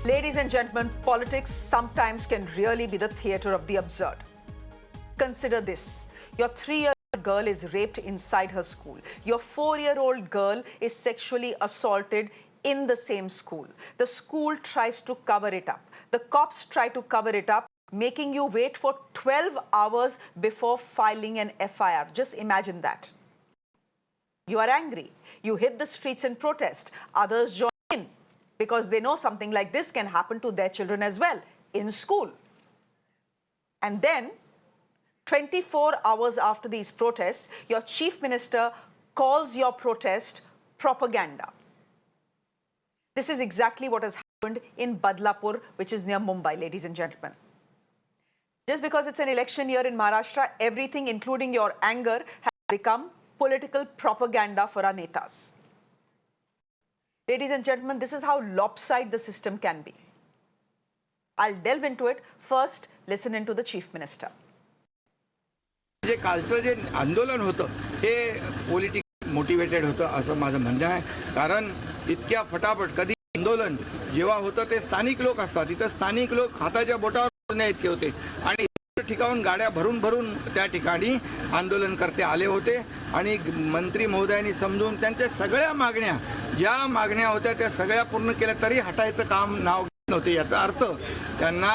Ladies and gentlemen, politics sometimes can really be the theatre of the absurd. Consider this. Your 3-year-old girl is raped inside her school. Your 4-year-old girl is sexually assaulted in the same school. The school tries to cover it up. The cops try to cover it up, making you wait for 12 hours before filing an FIR. Just imagine that. You are angry. You hit the streets in protest. Others join in, because they know something like this can happen to their children as well in school. And then, 24 hours after these protests, your chief minister calls your protest propaganda. This is exactly what has happened in Badlapur, which is near Mumbai, ladies and gentlemen. Just because it's an election year in Maharashtra, everything, including your anger, has become political propaganda for our netas. Ladies and gentlemen, this is how lopsided the system can be. I'll delve into it. First, listen into the Chief Minister. जे कालचं जे आंदोलन होतं हे political motivated होतं असं माझं म्हणणं आहे. कारण इतक्या फटाफट कधी आंदोलन जेव्हा होतं ते स्थानिक लोक असतात. इथं स्थानिक लोक हाताच्या बोटावर इतके होते आणि ठिकाणून गाड्या भरून भरून त्या ठिकाणी आंदोलनकर्ते आले होते आणि मंत्री महोदयांनी समजून त्यांच्या सगळ्या मागण्या ज्या मागण्या होत्या त्या सगळ्या पूर्ण केल्या तरी हटायचं काम नाव घेत नव्हते. याचा अर्थ त्यांना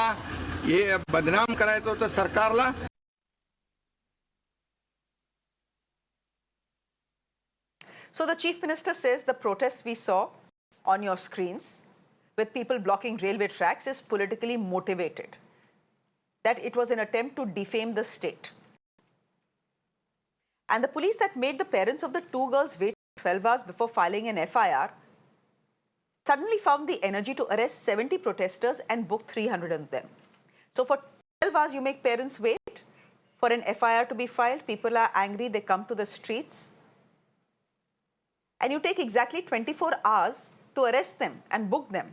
हे बदनाम करायचं होतं सरकारला. So the Chief Minister says the protests we saw on your screens with people blocking railway tracks is politically motivated, that it was an attempt to defame the state. And the police that made the parents of the 2 girls wait 12 hours before filing an FIR suddenly found the energy to arrest 70 protesters and book 300 of them. So for 12 hours you make parents wait for an FIR to be filed. People are angry, they come to the streets. And you take exactly 24 hours to arrest them and book them.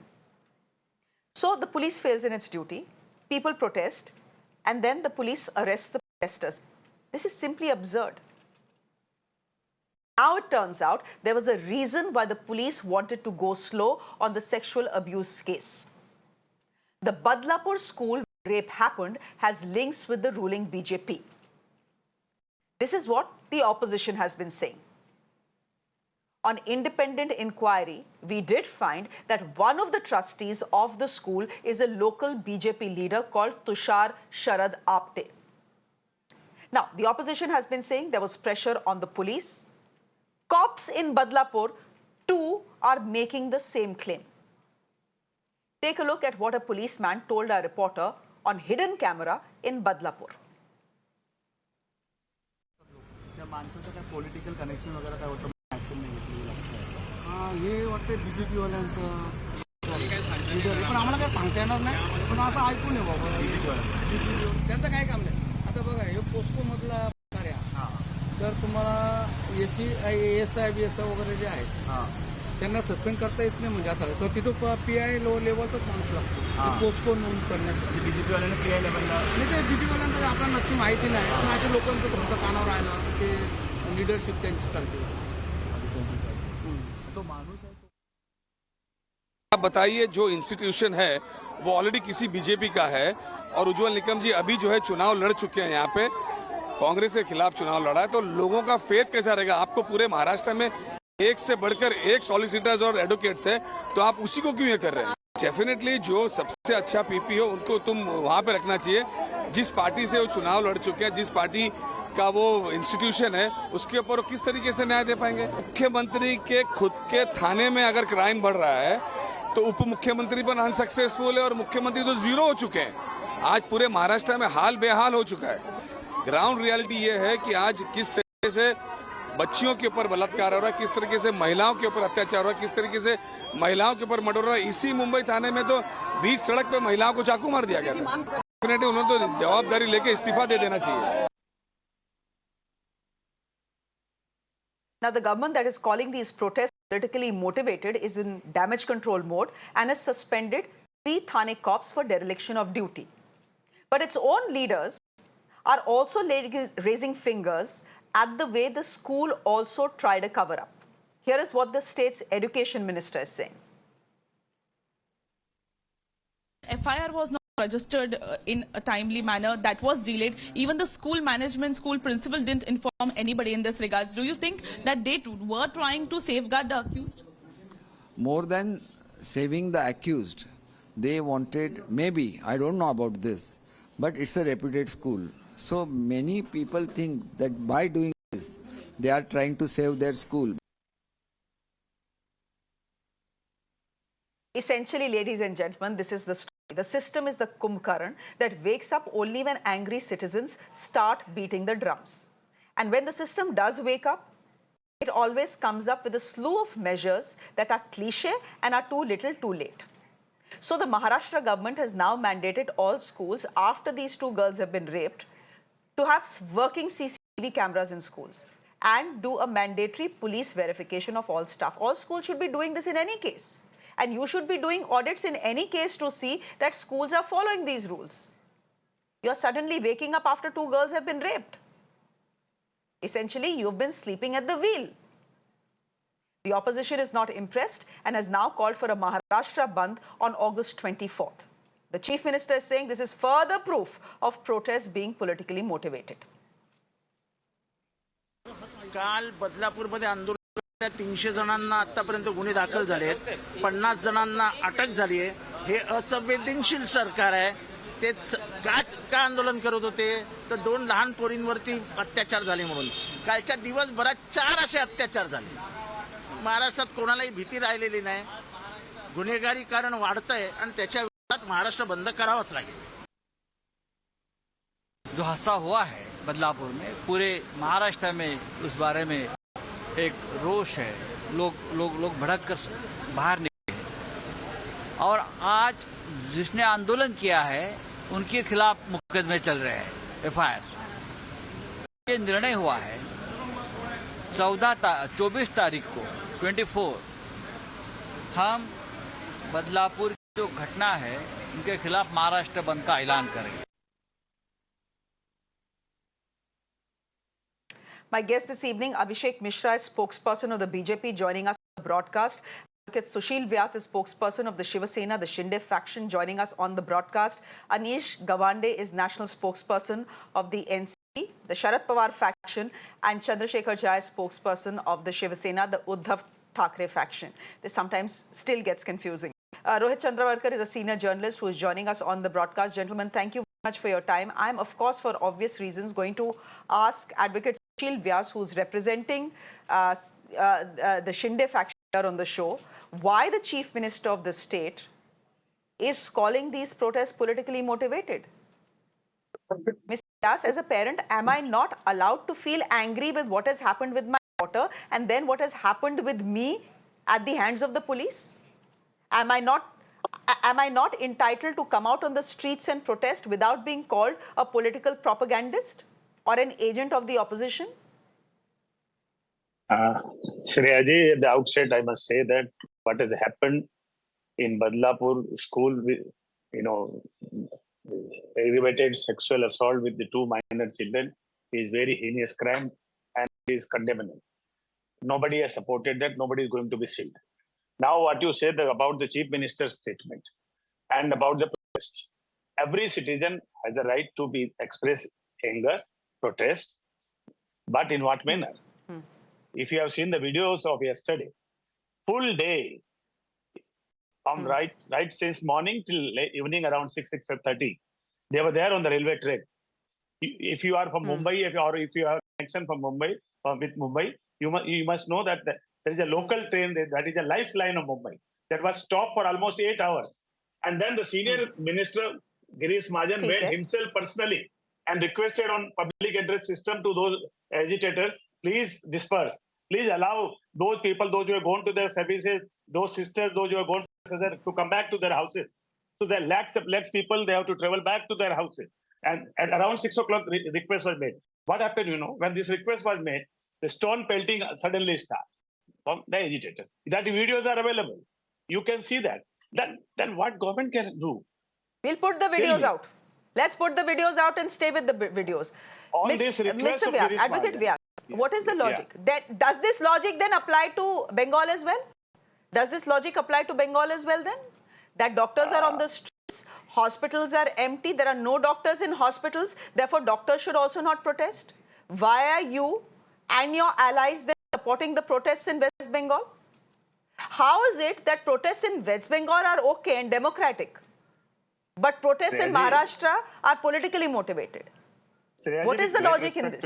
So the police fails in its duty, people protest, and then the police arrests the protesters. This is simply absurd. Now it turns out there was a reason why the police wanted to go slow on the sexual abuse case. The Badlapur school where rape happened has links with the ruling BJP. This is what the opposition has been saying. On independent inquiry, we did find that one of the trustees of the school is a local BJP leader called Tushar Sharad Apte. Now, the opposition has been saying there was pressure on the police. Cops in Badlapur, too, are making the same claim. Take a look at what a policeman told our reporter on hidden camera in Badlapur. Political connection हे वाटतं BJP वाल्यांचं पण आम्हाला काय सांगता येणार नाही. पण असं ऐकून आहे बाबा त्यांचं काय काम नाही. आता बघा हे पोस्को मधला प्रकार आहे, तर तुम्हाला ASI BSI वगैरे जे आहेत त्यांना सस्पेंड करता येत नाही. म्हणजे असं तर तिथं PI लो लेवलचाच माणूस लागतो पोस्को नोंद करण्यासाठी. बीजेपी वाल्यांना PI लेवलला नाही, ते बीजेपी वाल्यांचं आपल्याला नक्की माहिती नाही. पण आता लोकांचं थोडंसं कानावर राहिलं ते लिडरशिप त्यांची चालते. आप बताइए, जो इंस्टीट्यूशन है वो ऑलरेडी किसी बीजेपी का है और उज्जवल निकम जी अभी जो है चुनाव लड़ चुके हैं, यहाँ पे कांग्रेस के खिलाफ चुनाव लड़ा है, तो लोगों का फेथ कैसा रहेगा? आपको पूरे महाराष्ट्र में एक से बढ़कर एक सॉलिसिटर्स और एडवोकेट्स है, तो आप उसी को क्यों ये कर रहे हैं? डेफिनेटली जो सबसे अच्छा पीपी हो उनको तुम वहां पे रखना चाहिए. जिस पार्टी से वो चुनाव लड़ चुके हैं, जिस पार्टी का वो इंस्टीट्यूशन है, उसके ऊपर किस तरीके से न्याय दे पाएंगे? मुख्यमंत्री के खुद के थाने में अगर क्राइम बढ़ रहा है तो उप मुख्यमंत्री पण अनसक्सेसफुल है और मुख्यमंत्री तो जीरो हो चुके हैं. आज पूरे महाराष्ट्र में हाल बेहाल हो चुका है. ग्राउंड रियलिटी ये है कि आज किस तरीके से बच्चियों के ऊपर बलात्कार हो रहा है, किस तरीके से महिलाओं के ऊपर अत्याचार हो रहा है, किस तरीके से महिलाओं के ऊपर मर्डर हो रहा है. इसी मुंबई थाने में तो बीच सड़क पे महिलाओं को चाकू मार दिया गया था. डेफिनेटली उन्होंने तो जवाबदारी लेके इस्तीफा दे देना चाहिए. Now, the government that is calling these protests politically motivated is in damage control mode and has suspended 3 Thane cops for dereliction of duty. But its own leaders are also raising fingers at the way the school also tried a cover-up. Here is what the state's education minister is saying. FIR was not registered in a timely manner. That was delayed. Even the school management, school principal didn't inform anybody in this regards. Do you think that they were trying to safeguard the accused? More than saving the accused, they wanted, maybe, I don't know about this, but it's a reputed school. So many people think that by doing this, they are trying to save their school. Essentially, ladies and gentlemen, this is the story. The system is the Kumbhkaran that wakes up only when angry citizens start beating the drums. And when the system does wake up, it always comes up with a slew of measures that are cliche and are too little too late. So the Maharashtra government has now mandated all schools, after these two girls have been raped, to have working CCTV cameras in schools and do a mandatory police verification of all staff. All schools should be doing this in any case. And you should be doing audits in any case to see that schools are following these rules. You're suddenly waking up after two girls have been raped. Essentially, you've been sleeping at the wheel. The opposition is not impressed and has now called for a Maharashtra Bandh on August 24th. The Chief Minister is saying this is further proof of protests being politically motivated. काल बदलापूरमध्ये आंदोलन 300 जणांना आतापर्यंत गुन्हे दाखल झाले आहेत, 50 जणांना अटक झाली आहे. हे असंवेदनशील सरकार आहे. ते का आंदोलन करत होते तर दोन लहान पोरींवरती अत्याचार झाले म्हणून. कालच्या दिवसभरात 4 असे अत्याचार झाले. महाराष्ट्रात कोणालाही भीती राहिलेली नाही. गुन्हेगारी कारण वाढतंय आणि त्याच्या विरोधात महाराष्ट्र बंद करावाच लागेल. जो हादसा हुआ है बदलापुर में, पूरे महाराष्ट्र में उस बारे में एक रोष है. लोग भड़क कर बाहर निकले हैं और आज जिसने आंदोलन किया है उनके खिलाफ मुकदमे चल रहे हैं, FIR. ये निर्णय हुआ है 24 तारीख को 24 हम बदलापुर की जो घटना है उनके खिलाफ महाराष्ट्र बंद का ऐलान करेंगे. My guest this evening, Abhishek Mishra, is spokesperson of the BJP, joining us on the broadcast. Advocate Sushil Vyas is spokesperson of the Shiv Sena, the Shinde faction, joining us on the broadcast. Anish Gawande is national spokesperson of the NCP, the Sharad Pawar faction, and Shekhar Jha is spokesperson of the Shiv Sena, the Uddhav Thackeray faction. This sometimes still gets confusing. Rohit Chandavarkar is a senior journalist who is joining us on the broadcast. Gentlemen, thank you very much for your time. I'm, of course, for obvious reasons, going to ask Advocate Sushil Vyas, who's representing the Shinde faction here on the show, why the Chief Minister of the state is calling these protests politically motivated. Mr. Vyas, as a parent, am I not allowed to feel angry with what has happened with my daughter and then what has happened with me at the hands of the police? Am I not entitled to come out on the streets and protest without being called a political propagandist or an agent of the opposition? Shreya Ji, at the outset, I must say that what has happened in Badlapur school, aggravated sexual assault with the 2 minor children is very heinous crime and is condemnable. Nobody has supported that. Nobody is going to be sued. Now, what you said about the Chief Minister's statement and about the protest, every citizen has a right to express anger, protest, but in what manner? If you have seen the videos of yesterday, full day, from right since morning till evening around 6:30, they were there on the railway track. If you are from Mumbai, if you have connection from Mumbai with Mumbai, you must know that there is a local train that is a lifeline of Mumbai that was stopped for almost 8 hours. And then the senior minister, Girish Mahajan, went himself personally and requested on public address system to those agitators, please disperse. Please allow those people, those who have gone to their services, those sisters, those who have gone to come back to their houses. So there are lakhs people, they have to travel back to their houses. And at around 6 o'clock, request was made. What happened, when this request was made, the stone pelting suddenly started from the agitators. That videos are available. You can see that. Then what government can do? We'll put the videos out. Let's put the videos out and stay with the videos. Mr. Vyas, Advocate Vyas, what is the logic? Does this logic then apply to Bengal as well? Does this logic apply to Bengal as well then? That doctors are on the streets Hospitals are empty. There are no doctors in hospitals. Therefore, doctors should also not protest. Why are you and your allies then supporting the protests in West Bengal? How is it that protests in West Bengal are okay and democratic, but protests in Maharashtra are politically motivated? What is the logic in this?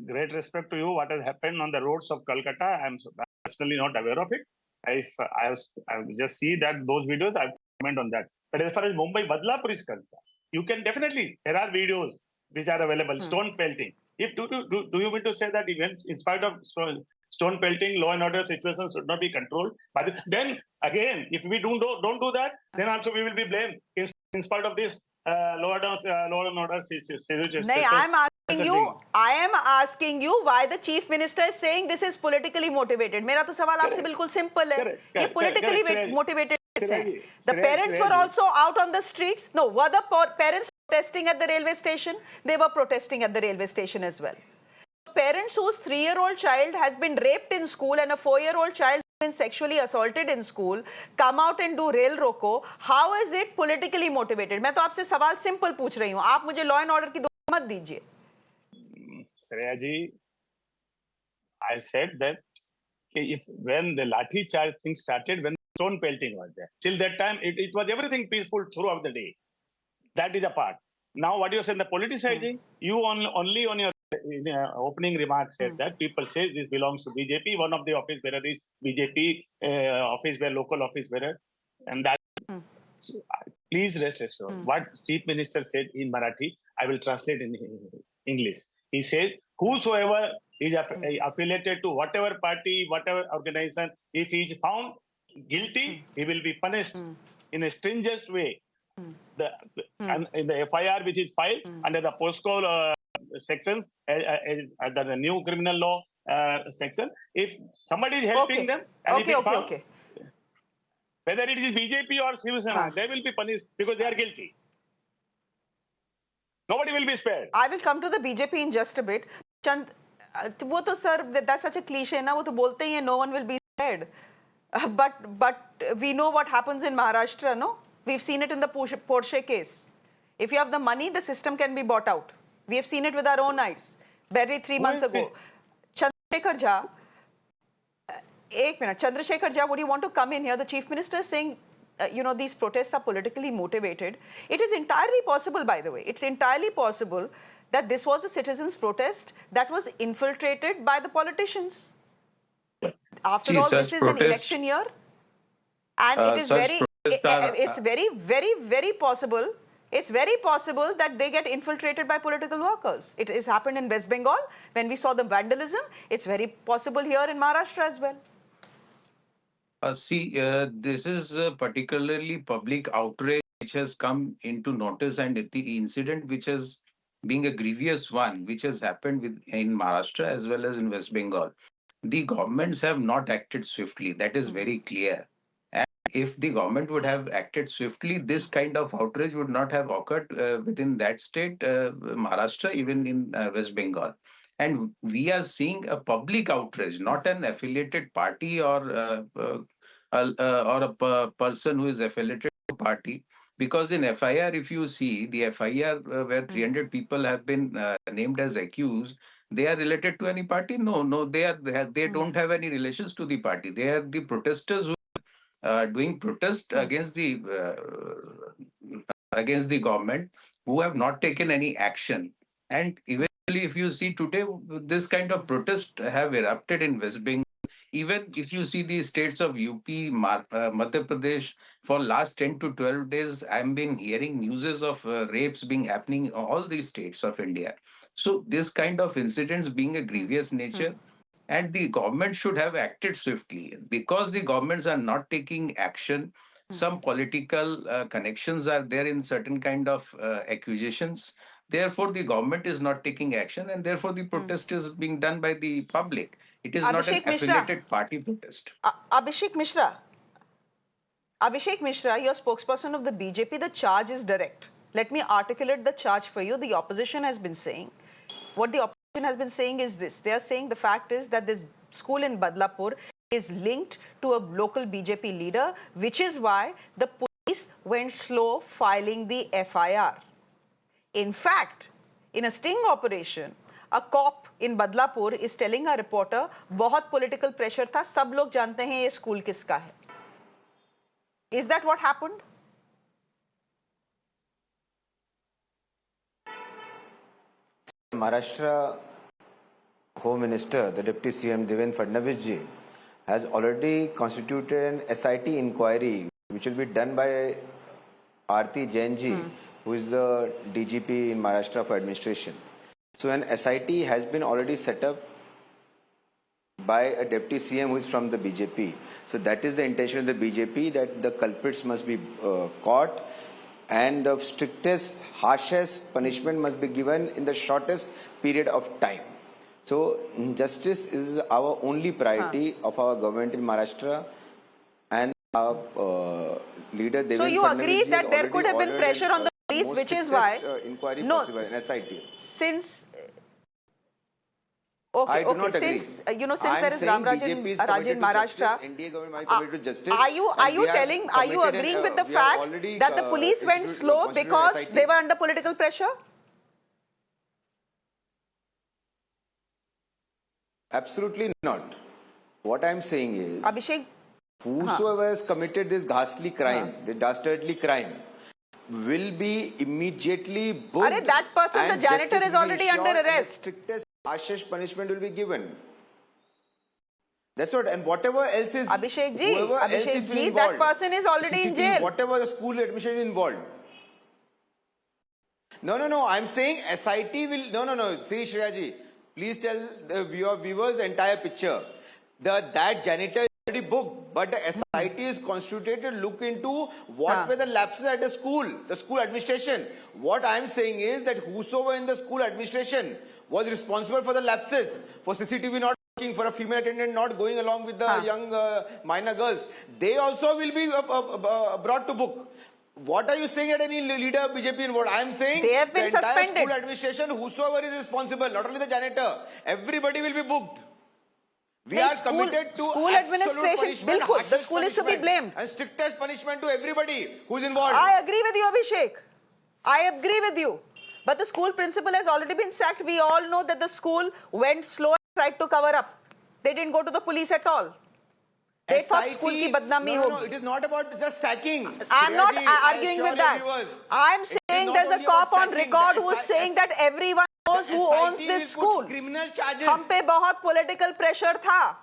Great respect to you. What has happened on the roads of Calcutta, I'm personally not aware of it. I just see that those videos, I comment on that. But as far as Mumbai Badlapur is concerned, you can definitely, there are videos which are available, stone pelting. If do you mean to say that events, in spite of stone pelting, law and order situations should not be controlled? But then again, if we don't do that, then also we will be blamed in spite of this law and order situation. I am asking you why the chief minister is saying this is politically motivated. मेरा तो सवाल आपसे बिल्कुल simple है. ये politically motivated है. The parents were also out on the streets. No, were the parents protesting at the railway station? They were protesting at the railway station as well. Parents whose 3-year-old child has been raped in school and a 4-year-old child has been sexually assaulted in school come out and do rail roko. How is it politically motivated? मैं तो आपसे सवाल simple पूछ रही हूँ. आप मुझे law and order की दुआ मत दीजिए. Shreya ji, I said that if when the lathi charge thing started, when stone pelting was there, till that time it was everything peaceful throughout the day. That is a part. Now what you said, the politicizing, you only on your opening remarks said that people say this belongs to BJP. One of the office bearer is BJP office bearer, local office bearer, and that. So, please rest assured. What Chief Minister said in Marathi, I will translate in English. He says, whosoever is affiliated to whatever party, whatever organization, if he is found guilty, he will be punished in a stringent way. In the FIR which is filed under the POSCO sections, the new criminal law section, if somebody is helping them, and whether it is BJP or Shiv Sena, they will be punished because they are guilty. Nobody will be spared. I will come to the BJP in just a bit. वो तो sir, that's such a cliche ना, वो तो बोलते ही हैं, no one will be spared. But we know what happens in Maharashtra, no? We've seen it in the Porsche case. If you have the money, the system can be bought out. We have seen it with our own eyes. Barely 3 months ago. Shekhar Jha, Shekhar Jha, would you want to come in here? The Chief Minister is saying, these protests are politically motivated. It is entirely possible, by the way. It's entirely possible that this was a citizens' protest that was infiltrated by the politicians. After all, this is an election year. And it is it's very, very, very possible. It's very possible that they get infiltrated by political workers. It has happened in West Bengal when we saw the vandalism. It's very possible here in Maharashtra as well. This is particularly public outrage which has come into notice, and the incident which has being a grievous one, which has happened in Maharashtra as well as in West Bengal. The governments have not acted swiftly. That is very clear. And if the government would have acted swiftly, this kind of outrage would not have occurred within that state, Maharashtra, even in West Bengal. And we are seeing a public outrage, not an affiliated party or a person who is affiliated to a party. Because in FIR, if you see the FIR where 300 people have been named as accused, they are related to any party? No, they don't have any relations to the party. They are the protesters who are doing protest against the government, who have not taken any action. And eventually, if you see today, this kind of protest have erupted in West Bengal. Even if you see the states of UP, Madhya Pradesh, for last 10 to 12 days, I've been hearing news of rapes being happening in all these states of India. So this kind of incidents being a grievous nature, and the government should have acted swiftly. Because the governments are not taking action, some political connections are there in certain kind of accusations. Therefore, the government is not taking action, and therefore the protest is being done by the public. It is not an affiliated party protest. Abhishek Mishra, you're spokesperson of the BJP. The charge is direct. Let me articulate the charge for you. The opposition has been saying, what the opposition has been saying is this. They are saying the fact is that this school in Badlapur is linked to a local BJP leader, which is why the police police went slow filing the FIR. In fact, in a sting operation, a cop in Badlapur is telling a reporter, बहुत political pressure था, सब लोग जानते हैं ये school किसका है. Is that what happened? Maharashtra Home Minister, the Deputy CM Devendra Fadnavis ji, has already constituted an SIT inquiry which will be done by Aarti Jain ji, who is the DGP in Maharashtra for administration. So an SIT has been already set up by a Deputy CM who is from the BJP. So that is the intention of the BJP, that the culprits must be caught and the strictest, harshest punishment must be given in the shortest period of time. So justice is our only priority of our government in Maharashtra, and our leader Devendra Fadnavis. So you agree that there could have been pressure on the police, which is why inquiry no, possible, an SIT. Since I do not agree. Since since there is Raj in Maharashtra, NDA government might commit to justice. are you agreeing with the fact that the police went slow because they were under political pressure? Absolutely not. What I am saying is, Abhishek, whosoever has committed this ghastly crime, this dastardly crime, will be immediately booked. Arey, that person, the janitor, is already under arrest. Strictest, harshest punishment will be given. That's what, and whatever else is, Abhishek ji, involved, that person is already in CCTV, jail. Whatever the school admission is involved. No. I'm saying SIT will. No. See, Shreya ji, please tell the viewers the entire picture. That janitor is already booked, but the SIT is constituted to look into what were the lapses at the school administration. What I'm saying is that whosoever in the school administration was responsible for the lapses, for CCTV not working, for a female attendant not going along with the young minor girls, they also will be brought to book. What are you saying at any leader of BJP involved? I am saying they have been the entire suspended. School administration, whosoever is responsible, not only the janitor, everybody will be booked. We are committed to school administration. Bilkul, the school is to be blamed. And strictest punishment to everybody who is involved. I agree with you, Abhishek. I agree with you. But the school principal has already been sacked. We all know that the school went slow and tried to cover up. They didn't go to the police at all. They thought school ki badnami hogi. No, it is not about just sacking. I'm not arguing with that. I'm saying there's a cop on record who is saying that everyone knows who owns this school. Criminal charges. हम पे बहुत political pressure था.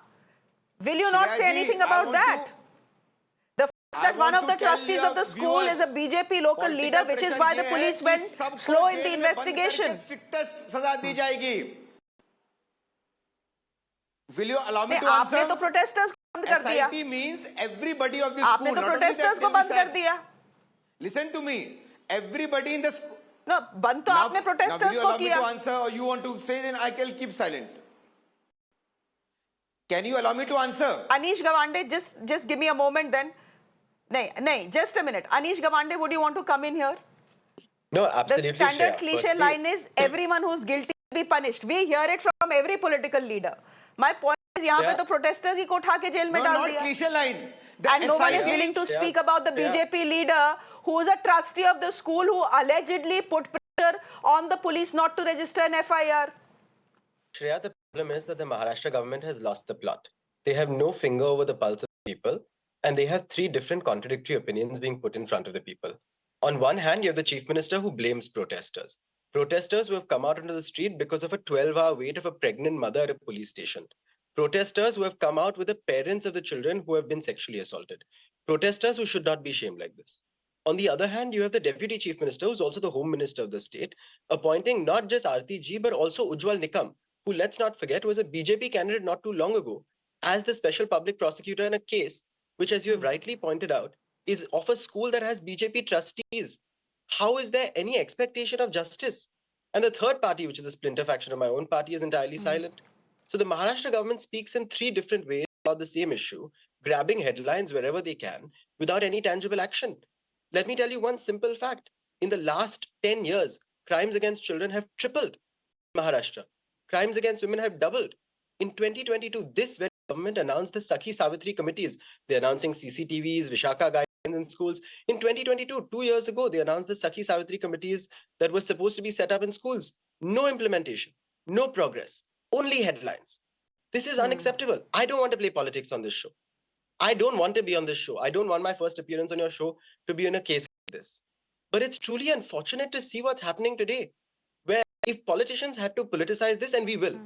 Will you not say anything about that? The fact that one of the trustees of the school is a BJP local leader, which is why the police went slow in the investigation. Strictest सजा दी जाएगी. Will you allow me to आपने answer? तो protesters को बंद कर दिया. SIT means everybody of this आपने school. तो protesters को बंद कर दिया. Listen to me. Everybody in the school. No, बंद तो आपने protesters को किया. Will you allow me to answer, or you want to say? Then I can keep silent. Can you allow me to answer? Anish Gawande, just give me a moment then. No, just a minute. Anish Gawande, would you want to come in here? No, absolutely. The standard Shreya. cliche line is everyone who's guilty will be punished. We hear it from every political leader. My point is, यहाँ पे तो protesters ही को उठा के jail में डाल not दिया. cliche line. And no one is willing to speak about the BJP leader who is a trustee of the school who allegedly put pressure on the police not to register an FIR. Shreya, the problem is that the Maharashtra government has lost the plot. They have no finger over the pulse of the people, and they have three different contradictory opinions being put in front of the people. On one hand, you have the chief minister who blames protesters. Protesters who have come out into the street because of a 12-hour wait of a pregnant mother at a police station. Protesters who have come out with the parents of the children who have been sexually assaulted. Protesters who should not be shamed like this. On the other hand, you have the deputy chief minister, who's also the home minister of the state, appointing not just Aarti Ji, but also Ujjwal Nikam, who, let's not forget, was a BJP candidate not too long ago, as the special public prosecutor in a case, which, as you have rightly pointed out, is of a school that has BJP trustees. How is there any expectation of justice? And the third party, which is the splinter faction of my own party, is entirely silent. So the Maharashtra government speaks in three different ways about the same issue, grabbing headlines wherever they can, without any tangible action. Let me tell you one simple fact. In the last 10 years, crimes against children have tripled in Maharashtra. Crimes against women have doubled. In 2022, this very government announced the Sakhi Savitri committees. They're announcing CCTVs, Vishaka guidelines. in schools. In 2022, 2 years ago, they announced the Sakhi Savitri committees that were supposed to be set up in schools. No implementation, no progress, only headlines. This is unacceptable. I don't want to play politics on this show. I don't want to be on this show. I don't want my first appearance on your show to be in a case like this. But it's truly unfortunate to see what's happening today, where if politicians had to politicize this, and we will.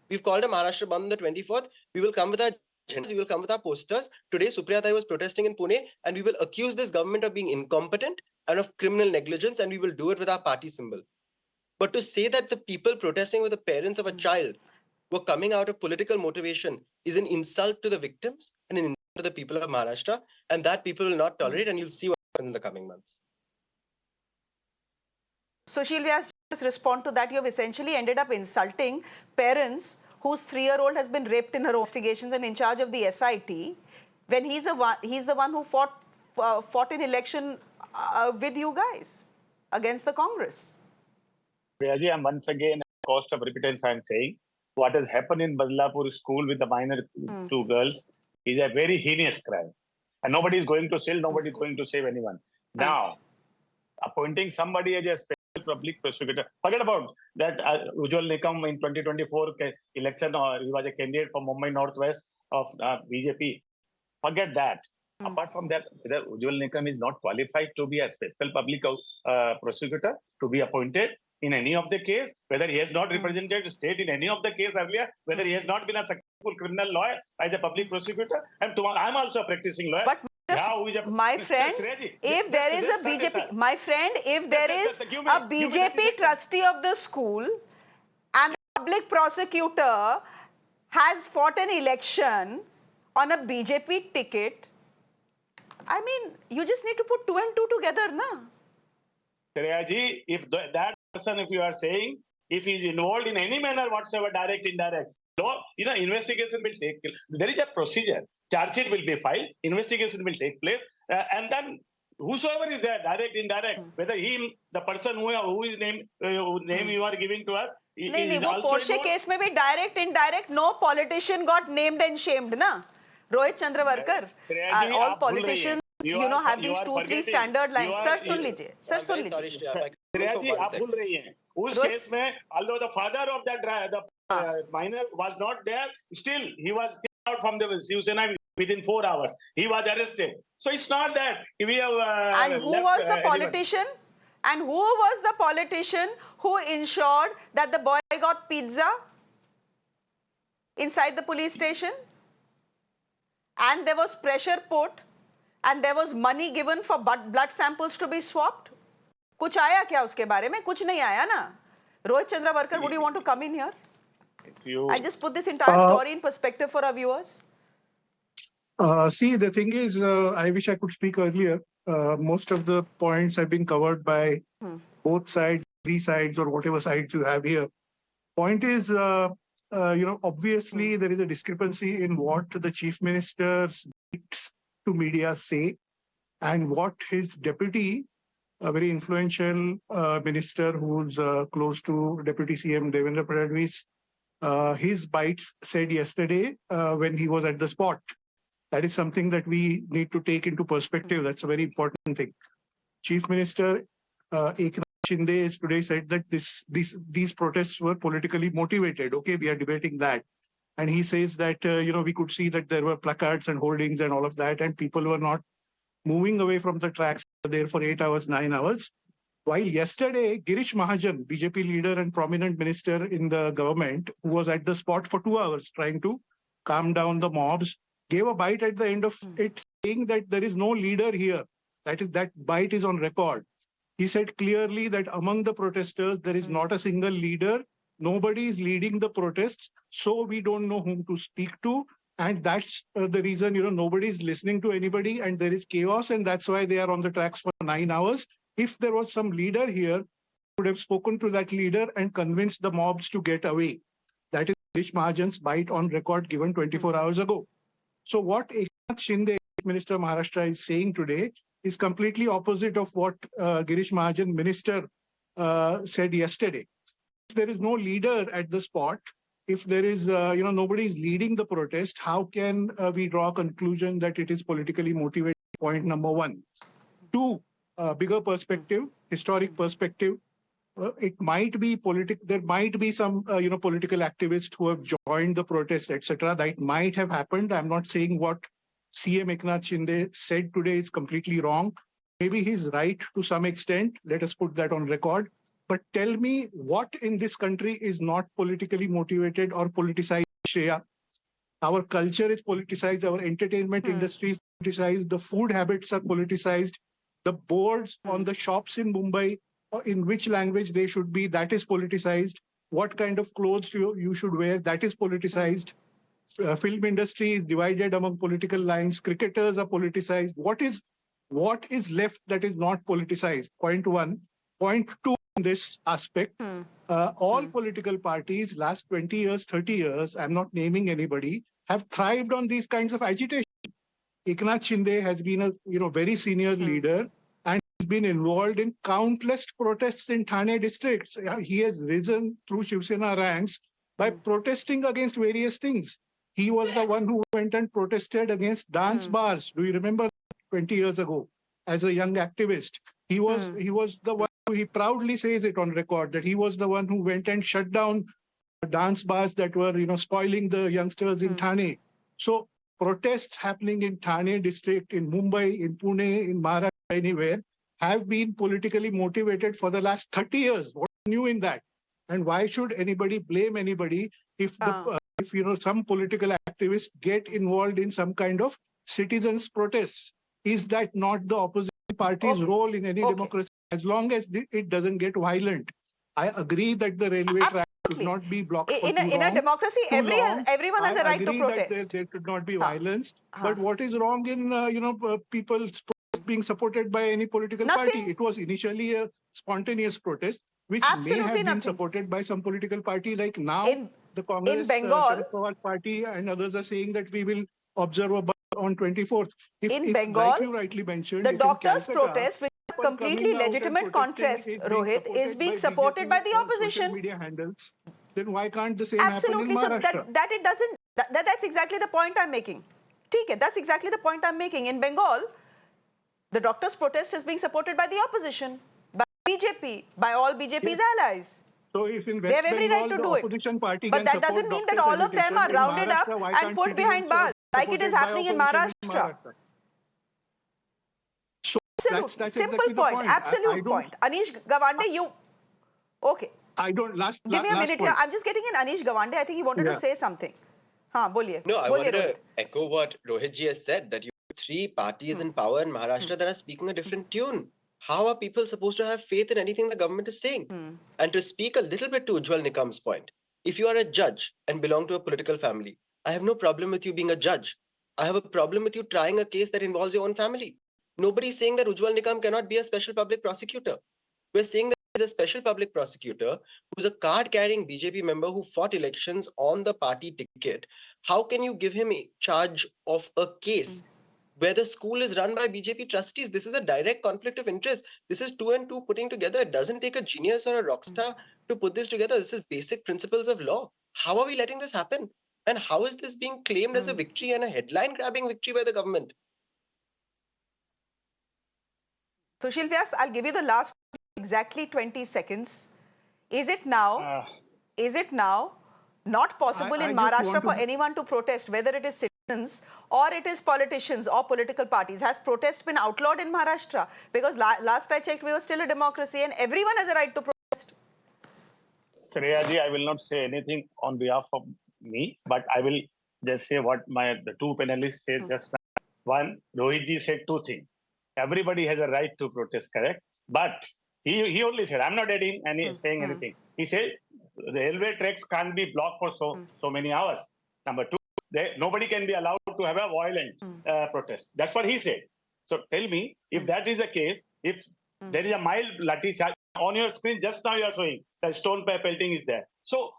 We've called a Maharashtra Bandh on the 24th. We will come with our agendas, we will come with our posters. Today, Supriya was protesting in Pune, and we will accuse this government of being incompetent and of criminal negligence, and we will do it with our party symbol. But to say that the people protesting with the parents of a child were coming out of political motivation is an insult to the victims and an insult to the people of Maharashtra, and that people will not tolerate, and you'll see what happens in the coming months. Sushil Vyas, just respond to that. You have essentially ended up insulting parents whose 3-year-old has been raped in her investigations and in charge of the SIT, when he's the one who fought in election with you guys against the Congress. Priyaji, I'm once again, at cost of repentance, I'm saying what has happened in Badlapur school with the minor 2 girls is a very heinous crime. And nobody is going to sell, nobody is going to save anyone. Now, appointing somebody as a special public prosecutor, forget about that. Ujjwal Nikam in 2024 election, he was a candidate for Mumbai Northwest of BJP. Forget that. Apart from that, whether Ujjwal Nikam is not qualified to be a special public prosecutor to be appointed in any of the case, whether he has not represented the state in any of the case earlier, whether he has not been a successful criminal lawyer as a public prosecutor, and I'm also a practicing lawyer. But my friend, if there is a BJP, my friend, if there is a BJP trustee of the school and the public prosecutor has fought an election on a BJP ticket, I mean, you just need to put 2 and 2 together, na? Shreya ji, if that person, if you are saying, if he is involved in any manner whatsoever, direct, indirect, investigation will take place. There is a procedure. Charge sheet will be filed, investigation will take place, and then whosoever is there, direct, indirect, whether the person whose name you are giving to us, Porsche case में भी direct, indirect, no politician got named and shamed, na? Rohit Chandavarkar, all politicians, have these 2-3 standard lines. Sir, सुन लीजिए. Sir, सुन लीजिए. Shreya ji, आप भूल रही हैं. उस case में, although the father of that minor was not there, still he was kicked out from the Shiv Sena within 4 hours. He was arrested. So it's not that we have. And who was the politician? And who was the politician who ensured that the boy got pizza inside the police station? And there was pressure put, and there was money given for blood samples to be swapped. कुछ आया क्या उसके बारे में? कुछ नहीं आया ना. Rohit Chandavarkar, would you want to come in here? I just put this entire story in perspective for our viewers. See, the thing is, I wish I could speak earlier. Most of the points have been covered by both sides, 3 sides, or whatever sides you have here. Point is, obviously there is a discrepancy in what the chief minister's speaks to media say and what his deputy, a very influential minister who's close to Deputy CM Devendra Fadnavis, his bites said yesterday when he was at the spot. That is something that we need to take into perspective. That's a very important thing. Chief Minister Eknath Shinde today said that these protests were politically motivated. Okay, we are debating that. And he says that, we could see that there were placards and hoardings and all of that, and people were not moving away from the tracks there for 8 hours, 9 hours. While yesterday, Girish Mahajan, BJP leader and prominent minister in the government, who was at the spot for 2 hours trying to calm down the mobs, gave a bite at the end of it saying that there is no leader here. That bite is on record. He said clearly that among the protesters, there is not a single leader. Nobody is leading the protests. So we don't know whom to speak to. And that's the reason, nobody is listening to anybody and there is chaos. And that's why they are on the tracks for 9 hours. If there was some leader here, would have spoken to that leader and convinced the mobs to get away. That is Girish Mahajan's bite on record given 24 hours ago. So what Eknath Shinde, Minister of Maharashtra, is saying today is completely opposite of what Girish Mahajan, minister, said yesterday. If there is no leader at the spot, if there is, nobody is leading the protest, how can we draw a conclusion that it is politically motivated? Point number one. Two, bigger perspective, historic perspective. It might be there might be some, political activists who have joined the protests, etc. That might have happened. I'm not saying what CM Eknath Shinde said today is completely wrong. Maybe he's right to some extent. Let us put that on record. But tell me what in this country is not politically motivated or politicized, Shreya? Our culture is politicized. Our entertainment industry is politicized. The food habits are politicized. The boards on the shops in Mumbai, in which language they should be, that is politicized. What kind of clothes you should wear, that is politicized. Film industry is divided among political lines. Cricketers are politicized. What is left that is not politicized? Point one. Point two, in this aspect, all political parties, last 20 years, 30 years, I'm not naming anybody, have thrived on these kinds of agitation. Eknath Shinde has been a very senior leader and has been involved in countless protests in Thane districts. He has risen through Shiv Sena ranks by protesting against various things. He was the one who went and protested against dance bars. Do you remember 20 years ago? As a young activist, he was the one. He proudly says it on record that he was the one who went and shut down dance bars that were, spoiling the youngsters in Thane. So protests happening in Thane district, in Mumbai, in Pune, in Maharashtra, anywhere, have been politically motivated for the last 30 years. What's new in that? And why should anybody blame anybody if some political activists get involved in some kind of citizens' protests? Is that not the opposition party's role in any democracy? As long as it doesn't get violent. I agree that the railway track should not be blocked for in a democracy, everyone has a right to protest. That there should not be violence. But what is wrong in people's protest being supported by any political party? It was initially a spontaneous protest, which may have been supported by some political party. Like now, the Congress, Sharad Pawar party, and others are saying that we will observe a on 24th. In Bengal, like you rightly mentioned, the doctors' protest, which is a completely legitimate contest, Rohit, is being supported by the opposition. Media handles. Then why can't the same happen in Maharashtra? So that it doesn't. That's exactly the point I'm making. Okay, that's exactly the point I'm making. In Bengal, the doctors' protest is being supported by the opposition, by BJP, by all BJP's allies. So if in They West have every Bengal, right to the do it. opposition party But that doesn't mean that all of them are rounded up and put behind bars, like it is happening in Maharashtra. So that's Simple exactly point, the point. absolute point. Anish Gawande, you... Okay. Give me a minute here. I'm just getting in Anish Gawande. I think he wanted to say something. Boliye. No, I wanted to echo what Rohit ji has said, that you have three parties in power in Maharashtra that are speaking a different tune. How are people supposed to have faith in anything the government is saying? And to speak a little bit to Ujjwal Nikam's point, if you are a judge and belong to a political family, I have no problem with you being a judge. I have a problem with you trying a case that involves your own family. Nobody is saying that Ujjwal Nikam cannot be a special public prosecutor. We're saying that he's a special public prosecutor who's a card-carrying BJP member who fought elections on the party ticket. How can you give him a charge of a case where the school is run by BJP trustees? This is a direct conflict of interest. This is 2 and 2 putting together. It doesn't take a genius or a rock star to put this together. This is basic principles of law. How are we letting this happen? And how is this being claimed as a victory and a headline-grabbing victory by the government? Sushil Vyas, I'll give you the last exactly 20 seconds. Is it now not possible in Maharashtra for anyone to protest, whether it is citizens or it is politicians or political parties? Has protest been outlawed in Maharashtra? Because last I checked, we were still a democracy and everyone has a right to protest. Shreya ji, I will not say anything on behalf of me, but I will just say what the two panelists said just now. One, Rohit ji said two things. Everybody has a right to protest, correct? But he only said, I'm not adding saying anything. He said the railway tracks can't be blocked for so many hours. Number two, nobody can be allowed to have a violent protest. That's what he said. So tell me, if that is the case, if there is a mild lathi charge on your screen, just now you are showing that stone pelting is there. So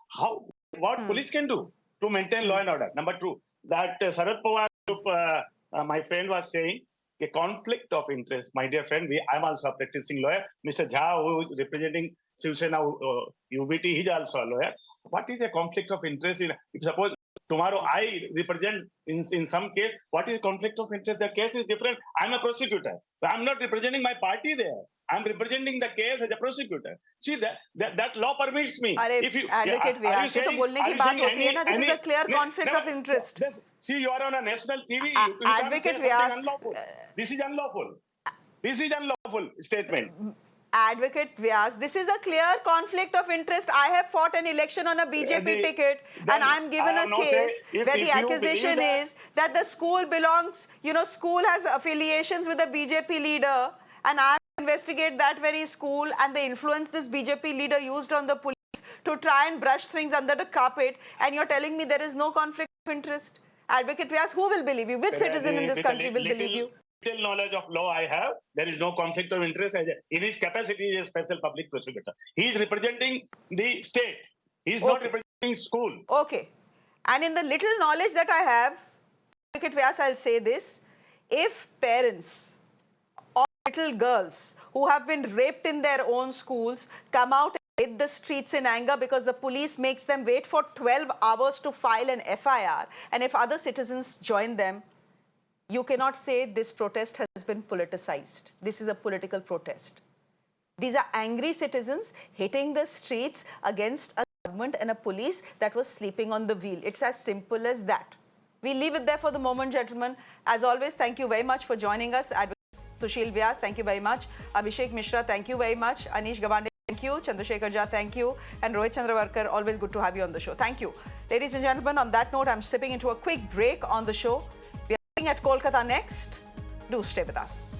what police can do to maintain law and order? Number two, that Sharad Pawar, my friend was saying, a conflict of interest. My dear friend, I'm also a practicing lawyer. Mr. Jha, who is representing Shiv Sena UBT, he's also a lawyer. What is a conflict of interest? If suppose Tomorrow I represent in some case. What is conflict of interest? The case is different. I'm a prosecutor. I'm not representing my party there. I'm representing the case as a prosecutor. See that law permits me. If you advocate Vyas, तो बोलने की बात होती है ना. This is a clear conflict of interest. See, you are on a national TV. Advocate Vyas, this is unlawful. This is unlawful statement. Advocate Vyas, this is a clear conflict of interest. I have fought an election on a BJP ticket and I'm given a case where the accusation is that the school belongs, school has affiliations with a BJP leader, and I investigate that very school and the influence this BJP leader used on the police to try and brush things under the carpet, and you're telling me there is no conflict of interest. Advocate Vyas, who will believe you? Which citizen in this country will believe you? Little knowledge of law I have, there is no conflict of interest. In his capacity as a special public prosecutor, he is representing the state. He is not representing school. Okay. And in the little knowledge that I have, Advocate Vyas, I'll say this. If parents or little girls who have been raped in their own schools come out and hit the streets in anger because the police makes them wait for 12 hours to file an FIR, and if other citizens join them, you cannot say this protest has been politicized. This is a political protest. These are angry citizens hitting the streets against a government and a police that was sleeping on the wheel. It's as simple as that. We leave it there for the moment, gentlemen. As always, thank you very much for joining us. Sushil Vyas, thank you very much. Abhishek Mishra, thank you very much. Anish Gawande, thank you. Shekhar Jha, thank you. And Rohit Chandavarkar, always good to have you on the show. Thank you. Ladies and gentlemen, on that note, I'm slipping into a quick break on the show. At Kolkata next. Do stay with us.